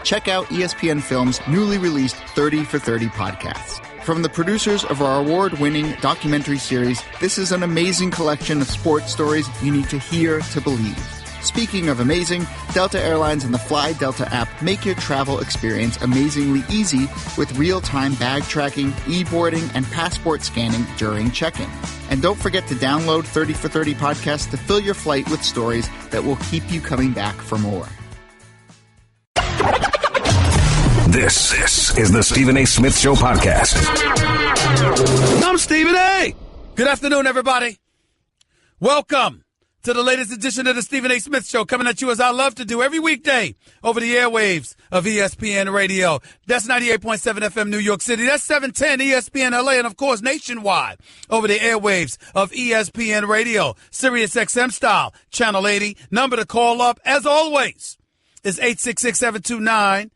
check out ESPN Film's newly released 30 for 30 podcast. From the producers of our award-winning documentary series, this is an amazing collection of sports stories you need to hear to believe. Speaking of amazing, Delta Airlines and the Fly Delta app make your travel experience amazingly easy with real-time bag tracking, e-boarding, and passport scanning during check-in. And don't forget to download 30 for 30 podcast to fill your flight with stories that will keep you coming back for more. This is the Stephen A. Smith Show podcast. I'm Stephen A. Good afternoon, everybody. Welcome to the latest edition of the Stephen A. Smith Show, coming at you as I love to do every weekday over the airwaves of ESPN Radio. That's 98.7 FM New York City. That's 710 ESPN LA, and of course nationwide over the airwaves of ESPN Radio, Sirius XM style, Channel 80. Number to call up, as always, is 866-729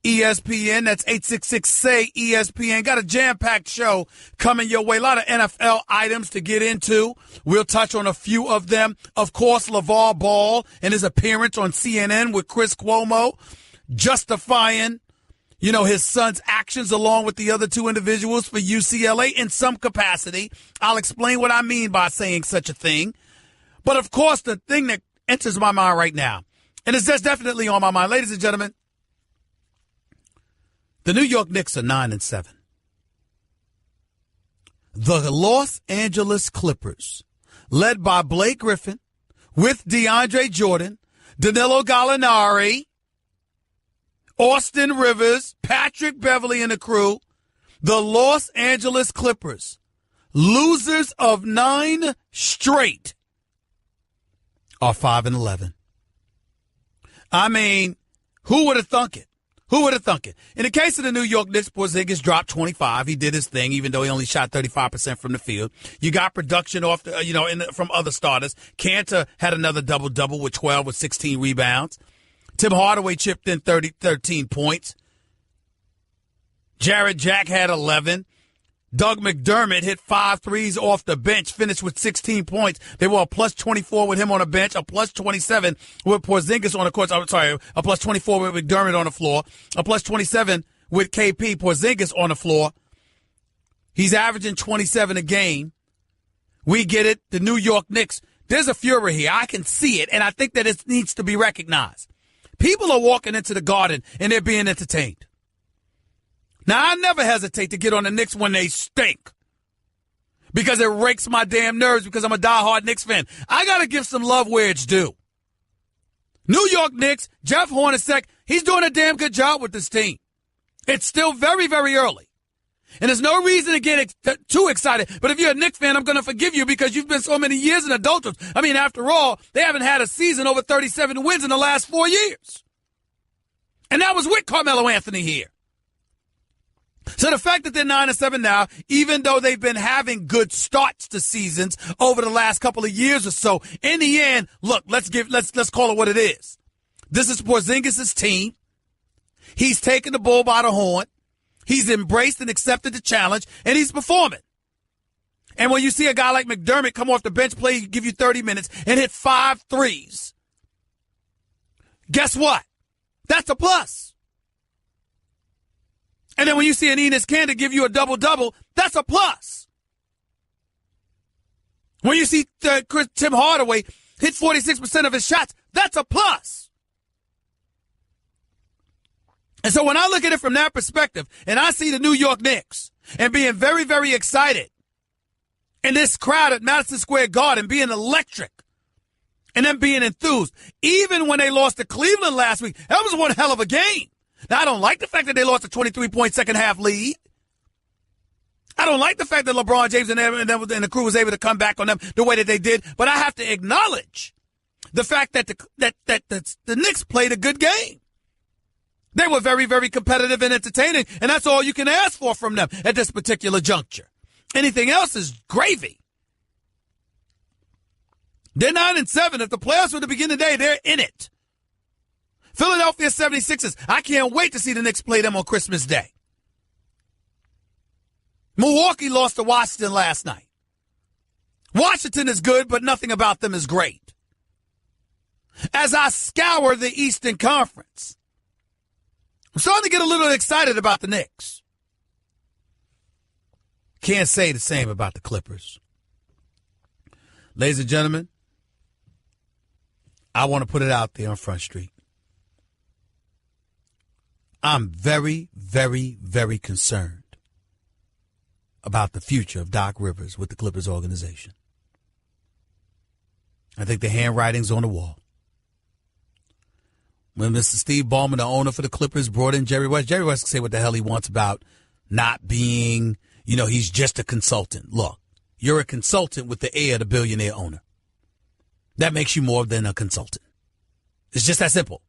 ESPN. That's 866-SAY-ESPN. Got a jam-packed show coming your way. A lot of NFL items to get into. We'll touch on a few of them. Of course, LaVar Ball and his appearance on CNN with Chris Cuomo, justifying, his son's actions along with the other two individuals for UCLA in some capacity. I'll explain what I mean by saying such a thing. But, of course, the thing that enters my mind right now, and it's just definitely on my mind, ladies and gentlemen, the New York Knicks are 9-7. The Los Angeles Clippers, led by Blake Griffin, with DeAndre Jordan, Danilo Gallinari, Austin Rivers, Patrick Beverly and the crew, the Los Angeles Clippers, losers of 9 straight, are 5-11. I mean, who would have thunk it? Who would have thunk it? In the case of the New York Knicks, Porzingis dropped 25. He did his thing, even though he only shot 35% from the field. You got production off, from other starters. Kanter had another double-double with 12 with 16 rebounds. Tim Hardaway chipped in 13 points. Jarrett Jack had 11. Doug McDermott hit 5 threes off the bench, finished with 16 points. They were a plus 24 with him on the bench, a plus 27 with Porzingis on the court. A plus 24 with McDermott on the floor, a plus 27 with KP, Porzingis on the floor. He's averaging 27 a game. We get it. The New York Knicks, there's a fury here. I can see it, and I think that it needs to be recognized. People are walking into the Garden, and they're being entertained. Now, I never hesitate to get on the Knicks when they stink because it rakes my damn nerves because I'm a diehard Knicks fan. I got to give some love where it's due. New York Knicks, Jeff Hornacek, he's doing a damn good job with this team. It's still very, very early. And there's no reason to get too excited. But if you're a Knicks fan, I'm going to forgive you because you've been so many years in adulthood. I mean, after all, they haven't had a season over 37 wins in the last 4 years. And that was with Carmelo Anthony here. So the fact that they're 9-7 now, even though they've been having good starts to seasons over the last couple of years or so, in the end, look, let's call it what it is. This is Porzingis' team. He's taken the bull by the horn. He's embraced and accepted the challenge, and he's performing. And when you see a guy like McDermott come off the bench, play, give you 30 minutes, and hit 5 threes, guess what? That's a plus. And then when you see an Enes Kanter give you a double-double, that's a plus. When you see Tim Hardaway hit 46% of his shots, that's a plus. And so when I look at it from that perspective, and I see the New York Knicks and being very, very excited, and this crowd at Madison Square Garden being electric, and them being enthused, even when they lost to Cleveland last week, that was one hell of a game. Now, I don't like the fact that they lost a 23-point second-half lead. I don't like the fact that LeBron James and the crew was able to come back on them the way that they did. But I have to acknowledge the fact that the Knicks played a good game. They were very, very competitive and entertaining, and that's all you can ask for from them at this particular juncture. Anything else is gravy. They're 9-7. If the playoffs were to begin today, they're in it. Philadelphia 76ers, I can't wait to see the Knicks play them on Christmas Day. Milwaukee lost to Washington last night. Washington is good, but nothing about them is great. As I scour the Eastern Conference, I'm starting to get a little excited about the Knicks. Can't say the same about the Clippers. Ladies and gentlemen, I want to put it out there on Front Street. I'm very, very, very concerned about the future of Doc Rivers with the Clippers organization. I think the handwriting's on the wall. When Mr. Steve Ballmer, the owner for the Clippers, brought in Jerry West can say what the hell he wants about not being, he's just a consultant. Look, you're a consultant with the heir of the billionaire owner. That makes you more than a consultant. It's just that simple.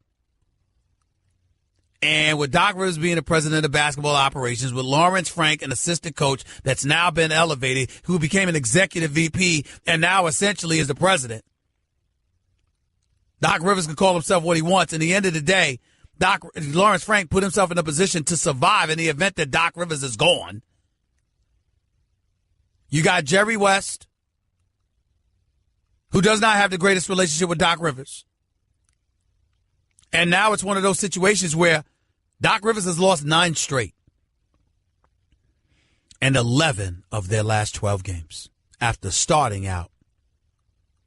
And with Doc Rivers being the president of basketball operations, with Lawrence Frank, an assistant coach that's now been elevated, who became an executive VP and now essentially is the president, Doc Rivers can call himself what he wants. In the end of the day, Lawrence Frank put himself in a position to survive in the event that Doc Rivers is gone. You got Jerry West, who does not have the greatest relationship with Doc Rivers. And now it's one of those situations where Doc Rivers has lost 9 straight and 11 of their last 12 games after starting out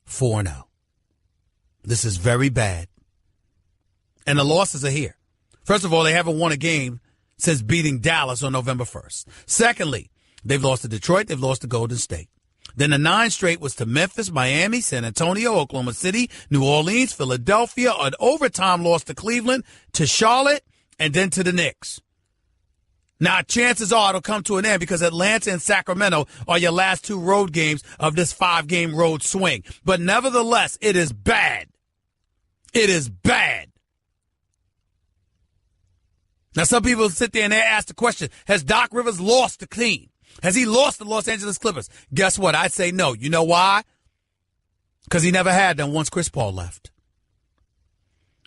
4-0. This is very bad. And the losses are here. First of all, they haven't won a game since beating Dallas on November 1st. Secondly, they've lost to Detroit. They've lost to Golden State. Then the 9 straight was to Memphis, Miami, San Antonio, Oklahoma City, New Orleans, Philadelphia, an overtime loss to Cleveland, to Charlotte, and then to the Knicks. Now, chances are it'll come to an end because Atlanta and Sacramento are your last 2 road games of this 5-game road swing. But nevertheless, it is bad. It is bad. Now, some people sit there and they ask the question, has Doc Rivers lost the team? Has he lost the Los Angeles Clippers? Guess what? I'd say no. You know why? Because he never had them once Chris Paul left.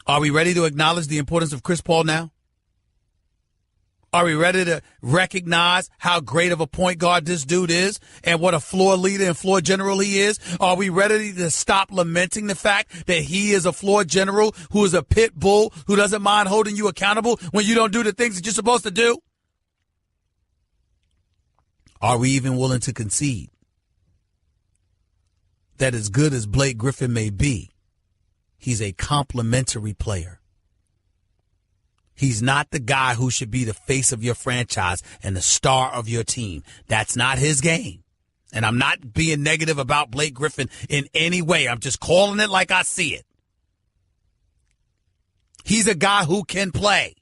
Are we ready to acknowledge the importance of Chris Paul now? Are we ready to recognize how great of a point guard this dude is and what a floor leader and floor general he is? Are we ready to stop lamenting the fact that he is a floor general who is a pit bull who doesn't mind holding you accountable when you don't do the things that you're supposed to do? Are we even willing to concede that as good as Blake Griffin may be, he's a complimentary player? He's not the guy who should be the face of your franchise and the star of your team. That's not his game. And I'm not being negative about Blake Griffin in any way. I'm just calling it like I see it. He's a guy who can play.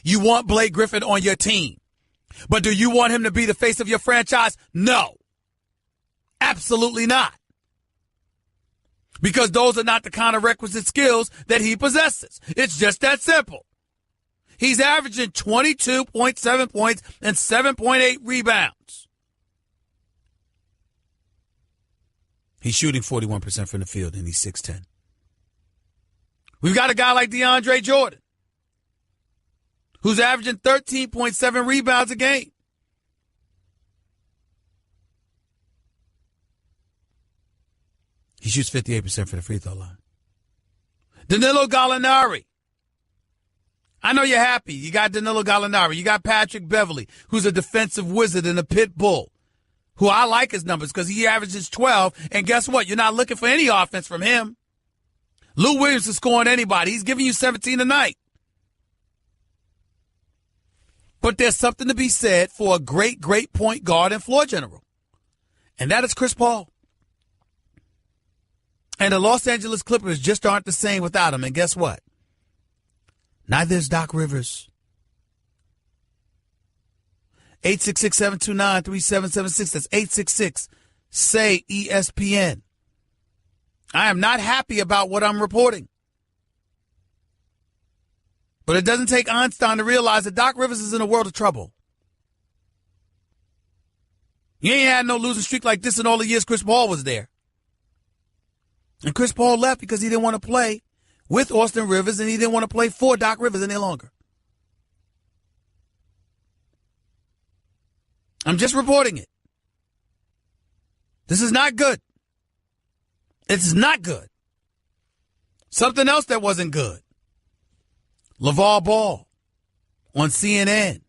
You want Blake Griffin on your team. But do you want him to be the face of your franchise? No. Absolutely not. Because those are not the kind of requisite skills that he possesses. It's just that simple. He's averaging 22.7 points and 7.8 rebounds. He's shooting 41% from the field, and he's 6'10". We've got a guy like DeAndre Jordan, who's averaging 13.7 rebounds a game. He shoots 58% from the free throw line. Danilo Gallinari. I know you're happy. You got Danilo Gallinari. You got Patrick Beverley, who's a defensive wizard and a pit bull, who I like his numbers because he averages 12. And guess what? You're not looking for any offense from him. Lou Williams is scoring anybody. He's giving you 17 a night. But there's something to be said for a great, great point guard and floor general. And that is Chris Paul. And the Los Angeles Clippers just aren't the same without him. And guess what? Neither is Doc Rivers. 866-729-3776. That's 866-SAY-ESPN. I am not happy about what I'm reporting. But it doesn't take Einstein to realize that Doc Rivers is in a world of trouble. You ain't had no losing streak like this in all the years Chris Paul was there. And Chris Paul left because he didn't want to play with Austin Rivers and he didn't want to play for Doc Rivers any longer. I'm just reporting it. This is not good. It's not good. Something else that wasn't good. LaVar Ball on CNN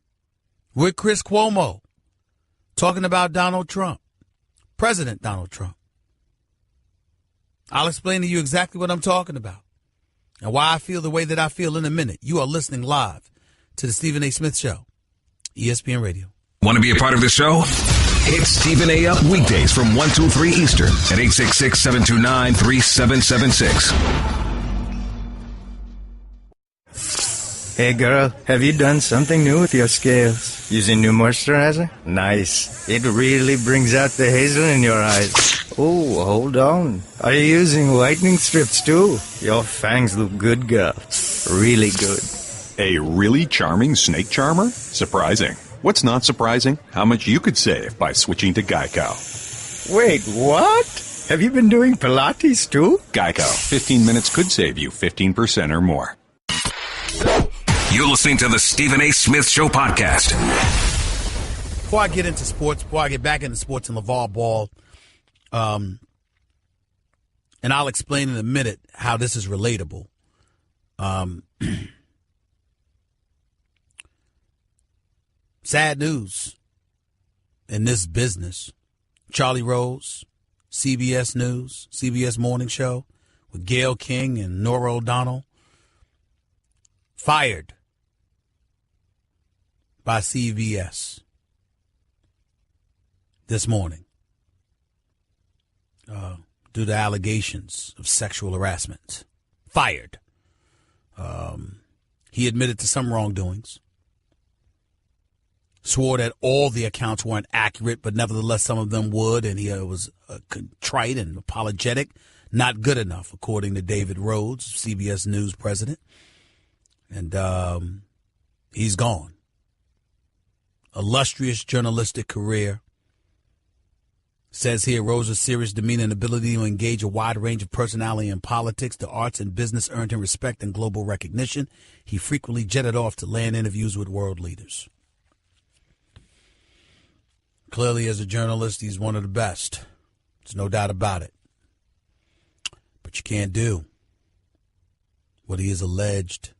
with Chris Cuomo talking about Donald Trump, President Donald Trump. I'll explain to you exactly what I'm talking about and why I feel the way that I feel in a minute. You are listening live to the Stephen A. Smith Show, ESPN Radio. Want to be a part of the show? Hit Stephen A. up weekdays from 1 to 3 Eastern at 866-729-3776. Hey girl, have you done something new with your scales? Using new moisturizer? Nice. It really brings out the hazel in your eyes. Oh, hold on. Are you using whitening strips too? Your fangs look good, girl. Really good. A really charming snake charmer? Surprising. What's not surprising? How much you could save by switching to Geico. Wait, what? Have you been doing Pilates too? Geico. 15 minutes could save you 15% or more. You're listening to the Stephen A. Smith Show podcast. Before I get into sports, before I get back into sports and LaVar Ball, and I'll explain in a minute how this is relatable. Sad news in this business. Charlie Rose, CBS News, CBS Morning Show with Gayle King and Norah O'Donnell, fired by CBS this morning due to allegations of sexual harassment. Fired. He admitted to some wrongdoings. Swore that all the accounts weren't accurate, but nevertheless some of them would, and he was contrite and apologetic. Not good enough, according to David Rhodes, CBS News president. And he's gone. Illustrious journalistic career. Says here, Rose's serious demeanor and ability to engage a wide range of personality in politics, the arts, and business earned him respect and global recognition. He frequently jetted off to land interviews with world leaders. Clearly, as a journalist, he's one of the best. There's no doubt about it. But you can't do what he is alleged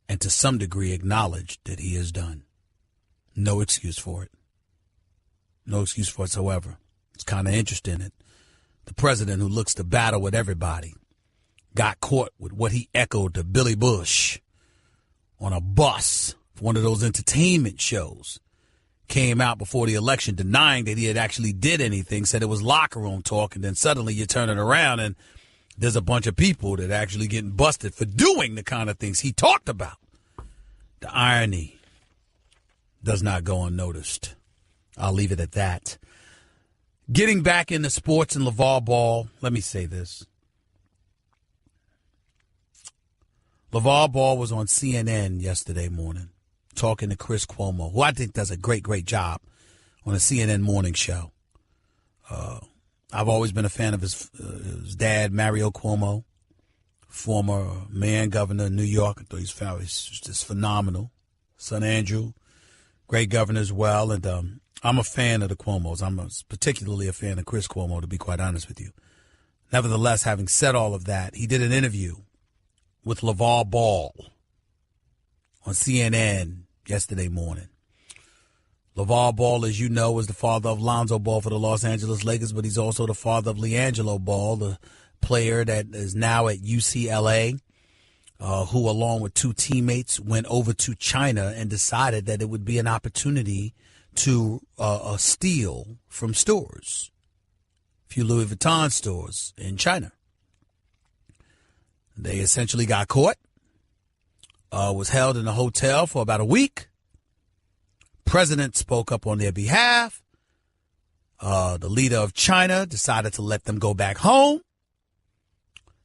and to some degree acknowledged that he has done. No excuse for it. No excuse for it whatsoever. It's kind of interesting that the president, who looks to battle with everybody, got caught with what he echoed to Billy Bush on a bus for one of those entertainment shows. Came out before the election denying that he had actually did anything, said it was locker room talk, and then suddenly you turn it around and there's a bunch of people that are actually getting busted for doing the kind of things he talked about. The irony does not go unnoticed. I'll leave it at that. Getting back into sports and LaVar Ball, let me say this. LaVar Ball was on CNN yesterday morning talking to Chris Cuomo, who I think does a great, great job on a CNN morning show. I've always been a fan of his dad, Mario Cuomo, former mayor and governor of New York. I thought he's just phenomenal. Son Andrew, great governor as well. And I'm a fan of the Cuomos. I'm particularly a fan of Chris Cuomo, to be quite honest with you. Nevertheless, having said all of that, he did an interview with LaVar Ball on CNN yesterday morning. LaVar Ball, as you know, is the father of Lonzo Ball for the Los Angeles Lakers, but he's also the father of LiAngelo Ball, the player that is now at UCLA, who, along with two teammates, went over to China and decided that it would be an opportunity to steal from stores, a few Louis Vuitton stores in China. They essentially got caught, was held in a hotel for about a week. President spoke up on their behalf. The leader of China decided to let them go back home.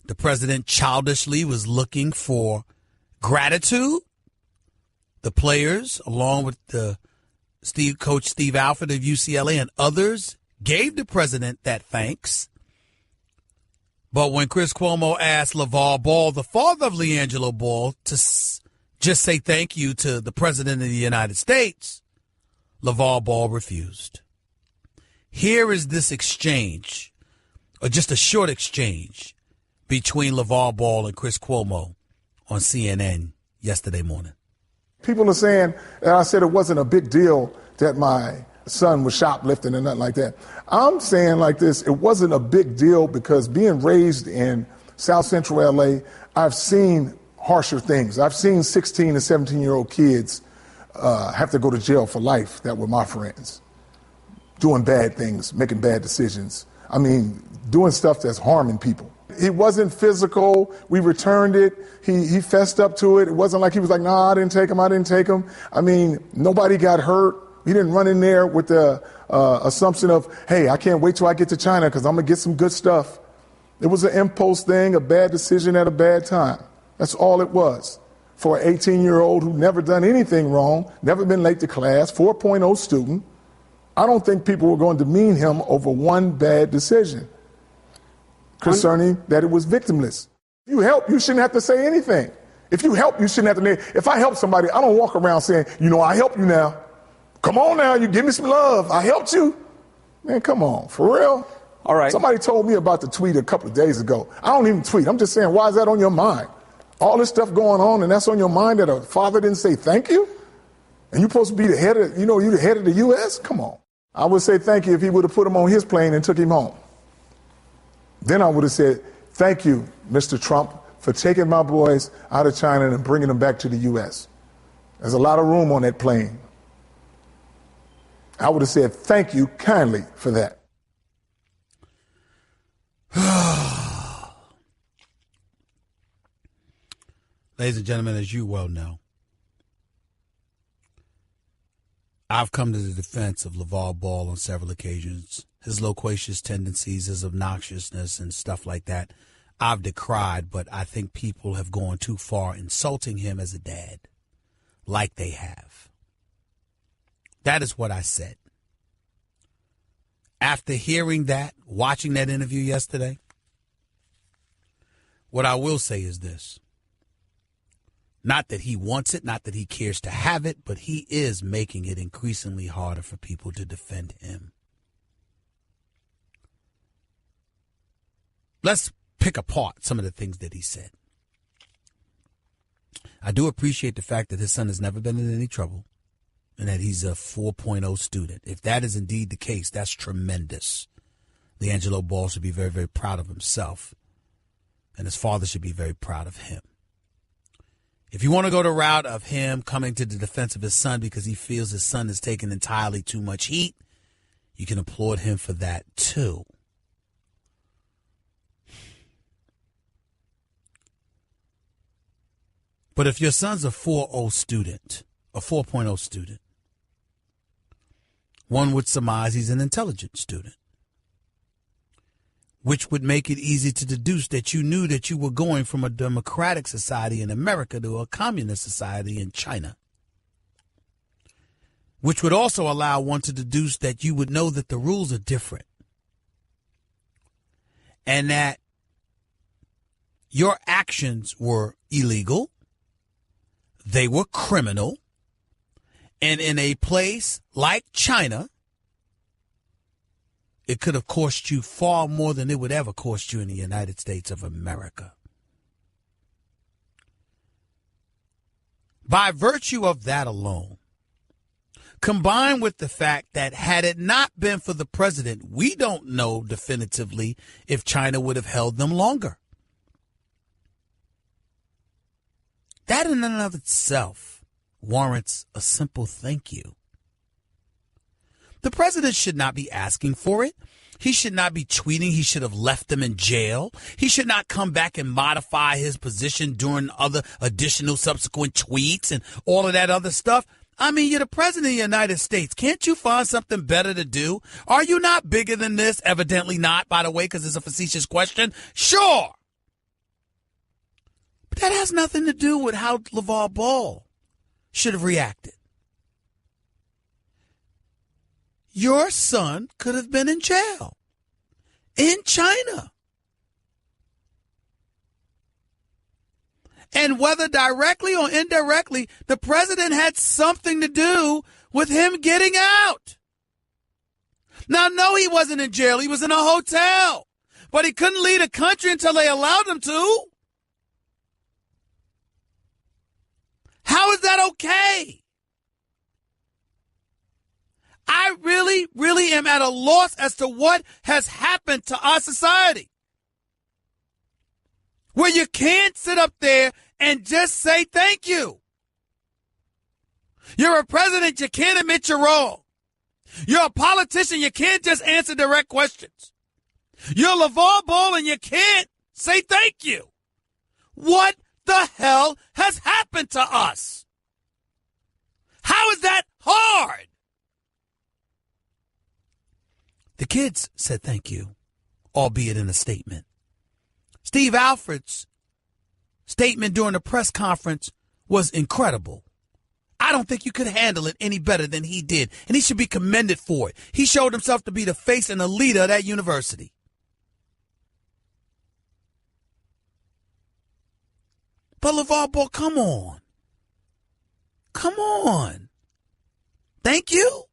The president childishly was looking for gratitude. The players, along with the Coach Steve Alford of UCLA and others, gave the president that thanks. But when Chris Cuomo asked LaVar Ball, the father of LiAngelo Ball, to just say thank you to the president of the United States, LaVar Ball refused. Here is this exchange, or just a short exchange, between LaVar Ball and Chris Cuomo on CNN yesterday morning. people are saying that I said it wasn't a big deal that my son was shoplifting and nothing like that. I'm saying like this, it wasn't a big deal because being raised in South Central LA, I've seen harsher things. I've seen 16 and 17-year-old kids have to go to jail for life that were my friends, doing bad things, making bad decisions. I mean, doing stuff that's harming people. It wasn't physical. We returned it. He fessed up to it. It wasn't like he was like, nah, I didn't take him. I mean, nobody got hurt. He didn't run in there with the assumption of, hey, I can't wait till I get to China because I'm going to get some good stuff. It was an impulse thing, a bad decision at a bad time. That's all it was. For an 18-year-old who never done anything wrong, never been late to class, 4.0 student, I don't think people were going to demean him over one bad decision concerning that it was victimless. If you help, you shouldn't have to say anything. If you help, you shouldn't have to. If I help somebody, I don't walk around saying, I help you now. Come on now, you give me some love. I helped you. Man, come on, for real? All right. Somebody told me about the tweet a couple of days ago. I don't even tweet. I'm just saying, why is that on your mind? All this stuff going on, and that's on your mind that a father didn't say thank you? And you're supposed to be the head of, you're the head of the U.S.? Come on. I would say thank you if he would have put him on his plane and took him home. Then I would have said, thank you, Mr. Trump, for taking my boys out of China and bringing them back to the U.S. There's a lot of room on that plane. I would have said thank you kindly for that. Ladies and gentlemen, as you well know, I've come to the defense of LaVar Ball on several occasions. His loquacious tendencies, his obnoxiousness and stuff like that, I've decried, but I think people have gone too far insulting him as a dad, like they have. That is what I said. After hearing that, watching that interview yesterday, what I will say is this. Not that he wants it, not that he cares to have it, but he is making it increasingly harder for people to defend him. Let's pick apart some of the things that he said. I do appreciate the fact that his son has never been in any trouble and that he's a 4.0 student. If that is indeed the case, that's tremendous. LaVar Ball should be very, very proud of himself, and his father should be very proud of him. If you want to go the route of him coming to the defense of his son because he feels his son has taken entirely too much heat, you can applaud him for that too. But if your son's a 4.0 student, one would surmise he's an intelligent student, which would make it easy to deduce that you knew that you were going from a democratic society in America to a communist society in China, which would also allow one to deduce that you would know that the rules are different and that your actions were illegal, they were criminal, and in a place like China, it could have cost you far more than it would ever cost you in the United States of America. By virtue of that alone, combined with the fact that had it not been for the president, we don't know definitively if China would have held them longer. That in and of itself warrants a simple thank you. The president should not be asking for it. He should not be tweeting. He should have left them in jail. He should not come back and modify his position during other additional subsequent tweets and all of that other stuff. I mean, you're the president of the United States. Can't you find something better to do? Are you not bigger than this? Evidently not, by the way, because it's a facetious question. Sure. But that has nothing to do with how LaVar Ball should have reacted. Your son could have been in jail in China. And whether directly or indirectly, the president had something to do with him getting out. Now, no, he wasn't in jail. He was in a hotel. But he couldn't leave the country until they allowed him to. How is that okay? I really, really am at a loss as to what has happened to our society. Where you can't sit up there and just say thank you. You're a president, you can't admit you're wrong. You're a politician, you can't just answer direct questions. You're LaVar Ball and you can't say thank you. What the hell has happened to us? How is that hard? The kids said thank you, albeit in a statement. Steve Alford's statement during the press conference was incredible. I don't think you could handle it any better than he did, and he should be commended for it. He showed himself to be the face and the leader of that university. But LaVar Ball, come on. Come on. Thank you.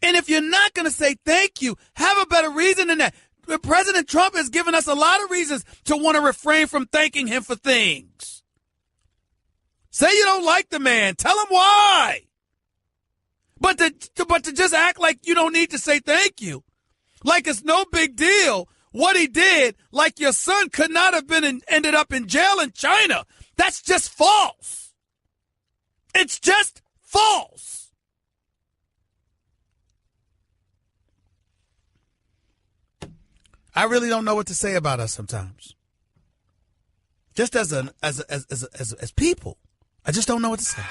And if you're not going to say thank you, have a better reason than that. President Trump has given us a lot of reasons to want to refrain from thanking him for things. Say you don't like the man. Tell him why. But to just act like you don't need to say thank you, like it's no big deal what he did, like your son could not have ended up in jail in China. That's just false. It's just false. I really don't know what to say about us sometimes. Just as people, I just don't know what to say.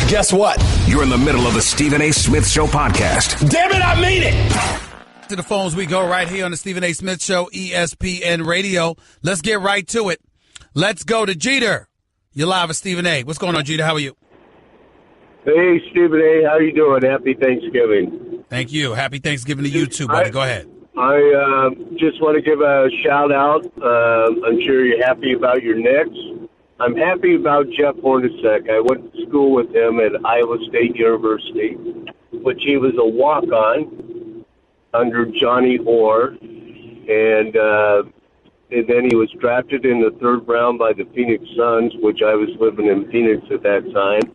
Guess what? You're in the middle of the Stephen A. Smith Show podcast. Damn it, I mean it! To the phones we go right here on the Stephen A. Smith Show, ESPN Radio. Let's get right to it. Let's go to Jeter. You're live with Stephen A. What's going on, Jeter? How are you? Hey, Stephen A. How you doing? Happy Thanksgiving. Thank you. Happy Thanksgiving to you too, buddy. Go ahead. I just want to give a shout out. I'm sure you're happy about your Knicks. I'm happy about Jeff Hornacek. I went to school with him at Iowa State University, which he was a walk-on under Johnny Orr, and then he was drafted in the third round by the Phoenix Suns, which I was living in Phoenix at that time,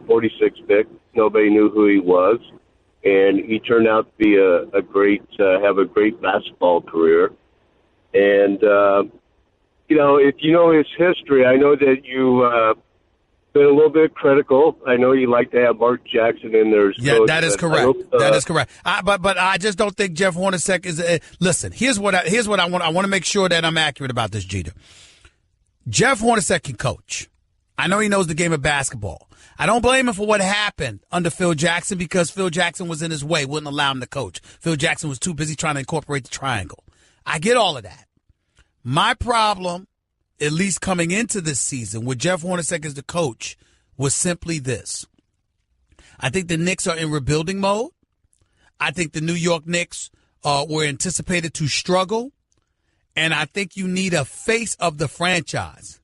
46 pick. Nobody knew who he was. And he turned out to be have a great basketball career. And, if you know his history, I know that you been a little bit critical. I know you like to have Mark Jackson in there. Yeah, that is correct. That is correct. But I just don't think Jeff Hornacek is. Listen, here's what I want. I want to make sure that I'm accurate about this, Jeter. Jeff Hornacek can coach. I know he knows the game of basketball. I don't blame him for what happened under Phil Jackson because Phil Jackson was in his way, wouldn't allow him to coach. Phil Jackson was too busy trying to incorporate the triangle. I get all of that. My problem, at least coming into this season with Jeff Hornacek as the coach, was simply this. I think the Knicks are in rebuilding mode. I think the New York Knicks were anticipated to struggle. And I think you need a face of the franchise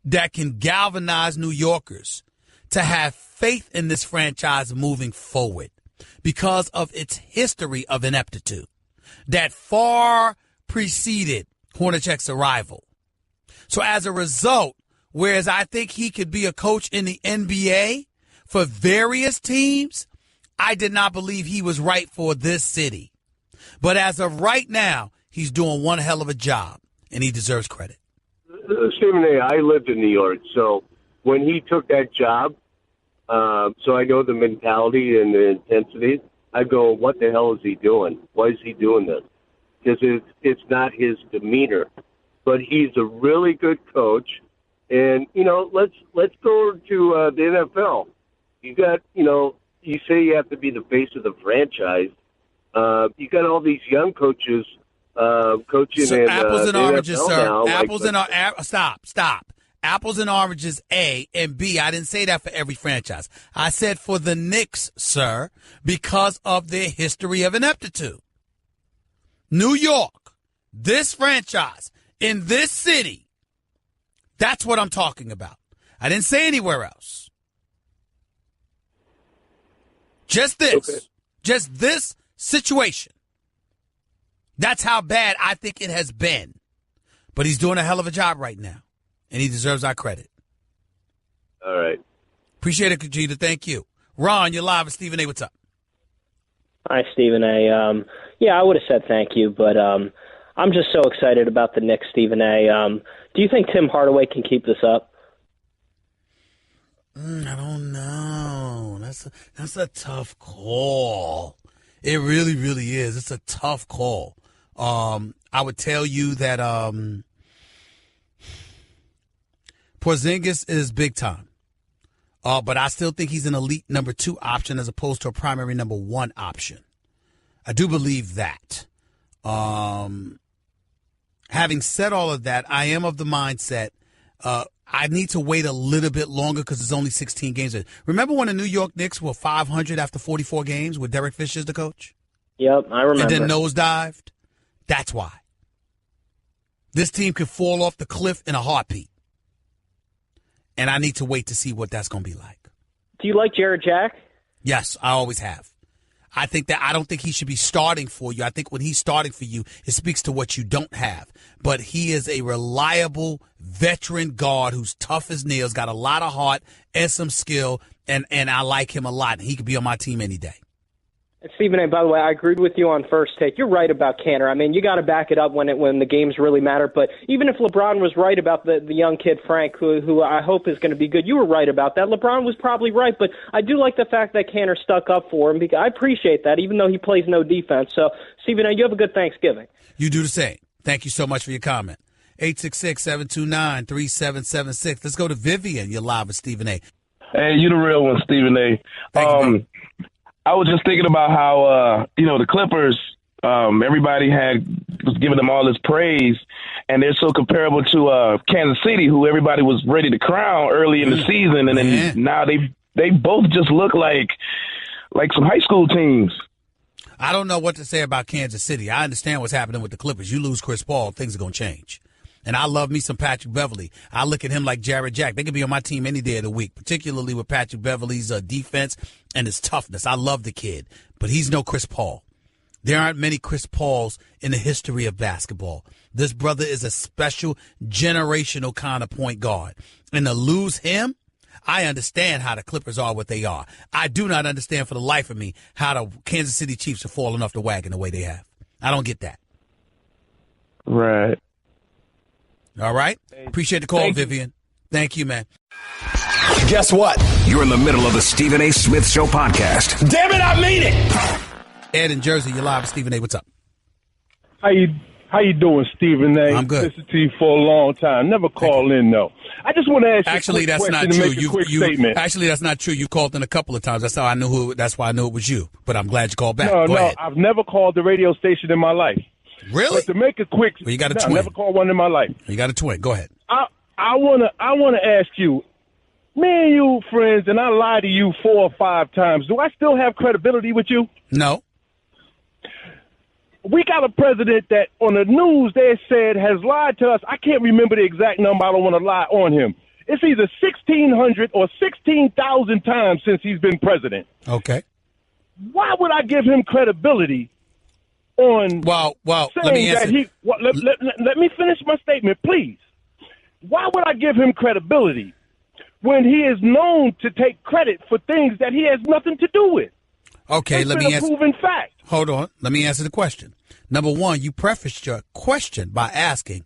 that can galvanize New Yorkers to have faith in this franchise moving forward because of its history of ineptitude that far preceded Hornacek's arrival. So as a result, whereas I think he could be a coach in the NBA for various teams, I did not believe he was right for this city. But as of right now, he's doing one hell of a job, and he deserves credit. Stephen A., I lived in New York, so when he took that job, so I know the mentality and the intensity. I go, what the hell is he doing? Why is he doing this? Because it's not his demeanor. But he's a really good coach. And, let's go to the NFL. You got, you say you have to be the face of the franchise. You got all these young coaches coaching so in apples and the oranges, NFL sir. now, Apples and stop. Apples and oranges, A, and B. I didn't say that for every franchise. I said for the Knicks, sir, because of their history of ineptitude. New York, this franchise, in this city, that's what I'm talking about. I didn't say anywhere else. Just this. Okay. Just this situation. That's how bad I think it has been. But he's doing a hell of a job right now. And he deserves our credit. All right. Appreciate it, Kajita. Thank you. Ron, you're live with Stephen A. What's up? Hi, Stephen A. Yeah, I would have said thank you, but I'm just so excited about the Knicks, Stephen A. Do you think Tim Hardaway can keep this up? I don't know. That's a tough call. It really, really is. It's a tough call. I would tell you that Porzingis is big time. But I still think he's an elite number 2 option as opposed to a primary number 1 option. I do believe that. Having said all of that, I am of the mindset I need to wait a little bit longer because there's only 16 games. Remember when the New York Knicks were 500 after 44 games with Derek Fisher as the coach? Yep, I remember. And then nosedived? That's why. This team could fall off the cliff in a heartbeat. And I need to wait to see what that's going to be like. Do you like Jared Jack? Yes, I always have. I don't think he should be starting for you. I think when he's starting for you, it speaks to what you don't have. But he is a reliable veteran guard who's tough as nails, got a lot of heart and some skill, and I like him a lot. He could be on my team any day. And Stephen A., by the way, I agreed with you on First Take. You're right about Cantor. I mean, you got to back it up when the games really matter. But even if LeBron was right about the young kid, Frank, who I hope is going to be good, you were right about that. LeBron was probably right. But I do like the fact that Cantor stuck up for him. Because I appreciate that, even though he plays no defense. So, Stephen A., you have a good Thanksgiving. You do the same. Thank you so much for your comment. 866-729-3776. Let's go to Vivian. You're live with Stephen A. Hey, you the real one, Stephen A. Thank you, I was just thinking about how, the Clippers, everybody was giving them all this praise, and they're so comparable to Kansas City, who everybody was ready to crown early in the season, and then now they both just look like some high school teams. I don't know what to say about Kansas City. I understand what's happening with the Clippers. You lose Chris Paul, things are going to change. And I love me some Patrick Beverley. I look at him like Jared Jack. They could be on my team any day of the week, particularly with Patrick Beverley's defense and his toughness. I love the kid, but he's no Chris Paul. There aren't many Chris Pauls in the history of basketball. This brother is a special generational kind of point guard. And to lose him, I understand how the Clippers are what they are. I do not understand for the life of me how the Kansas City Chiefs are falling off the wagon the way they have. I don't get that. Right. All right. Appreciate the call, Vivian. Thank you, man. Guess what? You're in the middle of the Stephen A. Smith Show podcast. Damn it, I mean it. Ed in Jersey, you're live with Stephen A. What's up? How you doing, Stephen A? I'm good. Listened to you for a long time. Never call in, though. I just want to ask you actually, a quick that's question not to true. make a quick statement. Actually, that's not true. You called in a couple of times. That's why I knew it was you. But I'm glad you called back. Go ahead. I've never called the radio station in my life. Really? But to make a quick, well, you got a twin. I never called one in my life. You got a twin. Go ahead. I wanna ask you, me and you friends, and I lied to you 4 or 5 times. Do I still have credibility with you? No. We got a president that on the news they said has lied to us. I can't remember the exact number. I don't want to lie on him. It's either 1,600 or 16,000 times since he's been president. Okay. Why would I give him credibility on well, saying let me answer. that he... let me finish my statement, please. Why would I give him credibility when he is known to take credit for things that he has nothing to do with? Okay, let me answer. Proven fact. Hold on. Let me answer the question. Number one, you prefaced your question by asking,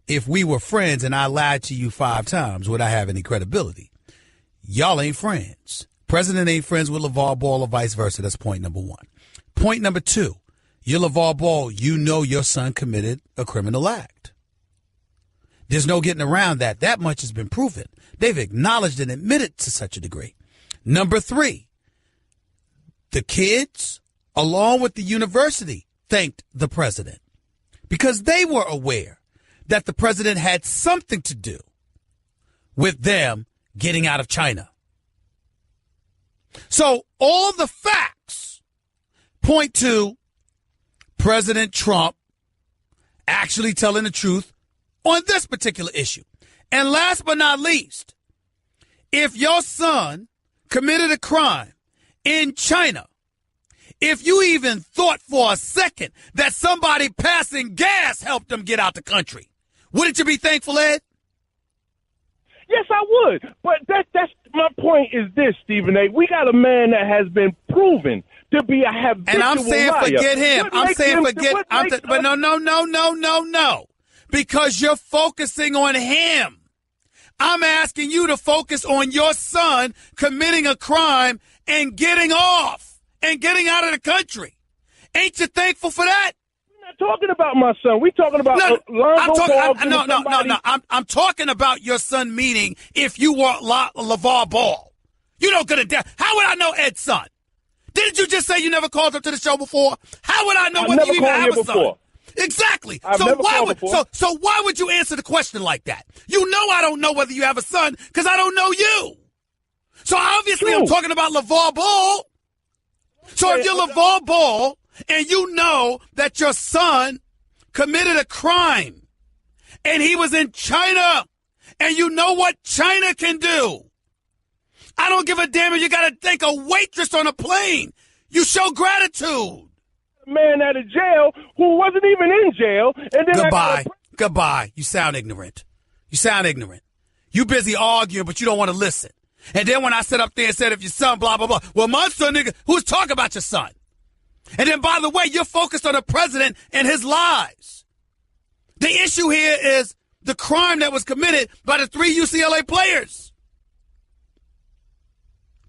if we were friends and I lied to you 5 times, would I have any credibility? Y'all ain't friends. President ain't friends with LaVar Ball or vice versa. That's point number 1. Point number 2, you're LaVar Ball. You know your son committed a criminal act. There's no getting around that. That much has been proven. They've acknowledged and admitted to such a degree. Number 3, the kids, along with the university, thanked the president because they were aware that the president had something to do with them getting out of China. So all the facts point to President Trump actually telling the truth on this particular issue. And last but not least, if your son committed a crime in China, if you even thought for a second that somebody passing gas helped them get out the country, wouldn't you be thankful, Ed? Yes, I would. But that's point is this, Stephen A. We got a man that has been proven to be a habitual And I'm saying liar. forget him. I'm saying forget. But no. Because you're focusing on him. I'm asking you to focus on your son committing a crime and getting off and getting out of the country. Ain't you thankful for that? We're not talking about my son. We're talking about Lonzo Ball. I'm talking about your son, meaning if you were LaVar Ball. You don't get a how would I know Ed's son? Didn't you just say you never called up to the show before? How would I know whether you even have a son? Exactly. So why would you answer the question like that? You know I don't know whether you have a son because I don't know you. So obviously I'm talking about LaVar Ball. So if you're LaVar Ball and you know that your son committed a crime and he was in China and you know what China can do, I don't give a damn if you got to thank a waitress on a plane. You show gratitude. Man out of jail who wasn't even in jail. And then Goodbye. You sound ignorant. You busy arguing, but you don't want to listen. And then when I sat up there and said, if your son, blah, blah, blah. Well, my son, nigga, who's talking about your son? And then, by the way, you're focused on the president and his lies. The issue here is the crime that was committed by the 3 UCLA players.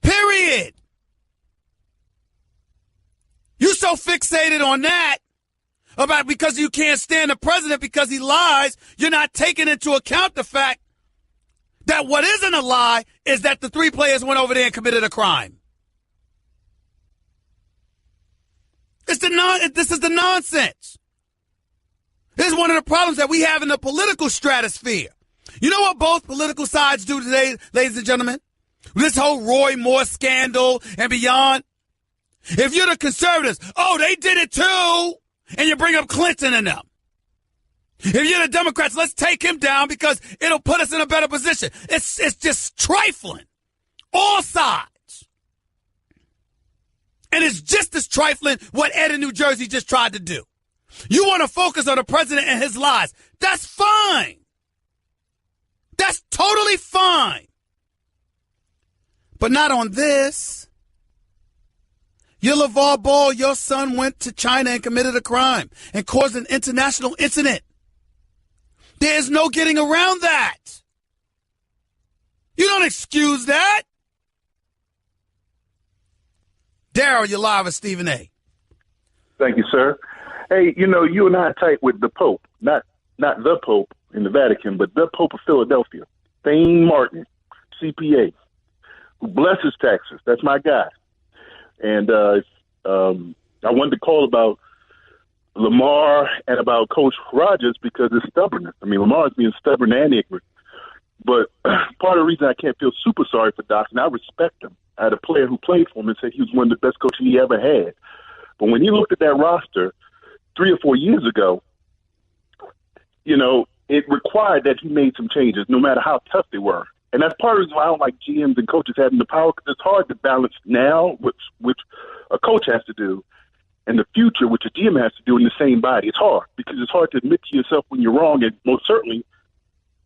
Period. You so fixated on that about because you can't stand the president because he lies, you're not taking into account the fact that what isn't a lie is that the 3 players went over there and committed a crime. This is the nonsense. This is one of the problems that we have in the political stratosphere. You know what both political sides do today, ladies and gentlemen? This whole Roy Moore scandal and beyond. If you're the conservatives, they did it too, and you bring up Clinton and them. If you're the Democrats, let's take him down because it'll put us in a better position. It's just trifling. All sides. And it's just as trifling what Ed in New Jersey just tried to do. You want to focus on the president and his lies. That's fine. That's totally fine. But not on this. You're LaVar Ball. Your son went to China and committed a crime and caused an international incident. There's no getting around that. You don't excuse that. Daryl, you're live with Stephen A. Thank you, sir. Hey, you and I are tight with the Pope, not the Pope in the Vatican, but the Pope of Philadelphia, Thane Martin, CPA, who blesses Texas. That's my guy. And I wanted to call about Lamar and about Coach Rogers because it's stubbornness. I mean, Lamar's being stubborn and ignorant. But part of the reason I can't feel super sorry for Doc, and I respect him. I had a player who played for him and said he was one of the best coaches he ever had. But when he looked at that roster 3 or 4 years ago, it required that he made some changes, no matter how tough they were. And that's part of the reason why I don't like GMs and coaches having the power, because it's hard to balance now, which a coach has to do, and the future, which a GM has to do in the same body. It's hard because it's hard to admit to yourself when you're wrong, and most certainly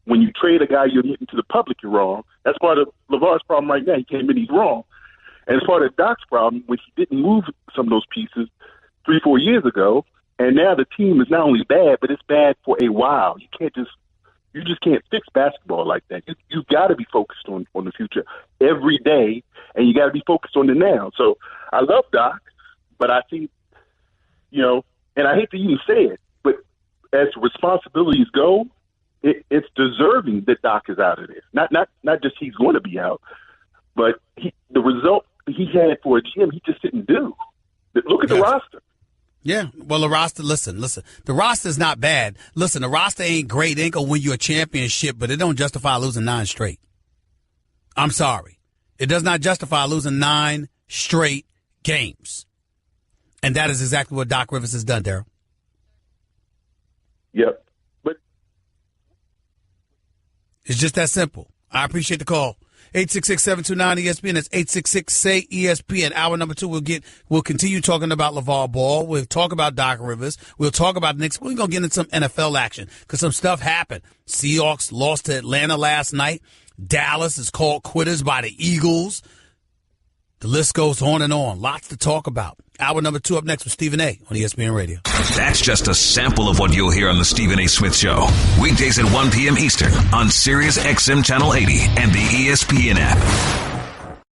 when you trade a guy, you're admitting to the public you're wrong. That's part of LaVar's problem right now. He can't admit he's wrong. And it's part of Doc's problem when he didn't move some of those pieces 3 or 4 years ago, and now the team is not only bad, but it's bad for a while. You just can't fix basketball like that. You've got to be focused on the future every day, and you got to be focused on the now. So I love Doc, but I think, and I hate to even say it, but as responsibilities go, it's deserving that Doc is out of there. Not just he's going to be out, but the result he had for a GM, he just didn't do. Look at the roster. Yeah, well, the roster, listen. The roster's not bad. Listen, the roster ain't great. It ain't gonna win you a championship, but it don't justify losing 9 straight. I'm sorry. It does not justify losing 9 straight games. And that is exactly what Doc Rivers has done, Daryl. Yep. But it's just that simple. I appreciate the call. 866-729-ESPN. That's 866-SAY-ESPN. Hour number 2, we'll continue talking about LaVar Ball. We'll talk about Doc Rivers. We'll talk about the Knicks. We're going to get into some NFL action because some stuff happened. Seahawks lost to Atlanta last night. Dallas is called quitters by the Eagles. The list goes on and on. Lots to talk about. Hour number 2 up next with Stephen A. on ESPN Radio. That's just a sample of what you'll hear on the Stephen A. Smith Show. Weekdays at 1 p.m. Eastern on Sirius XM Channel 80 and the ESPN app.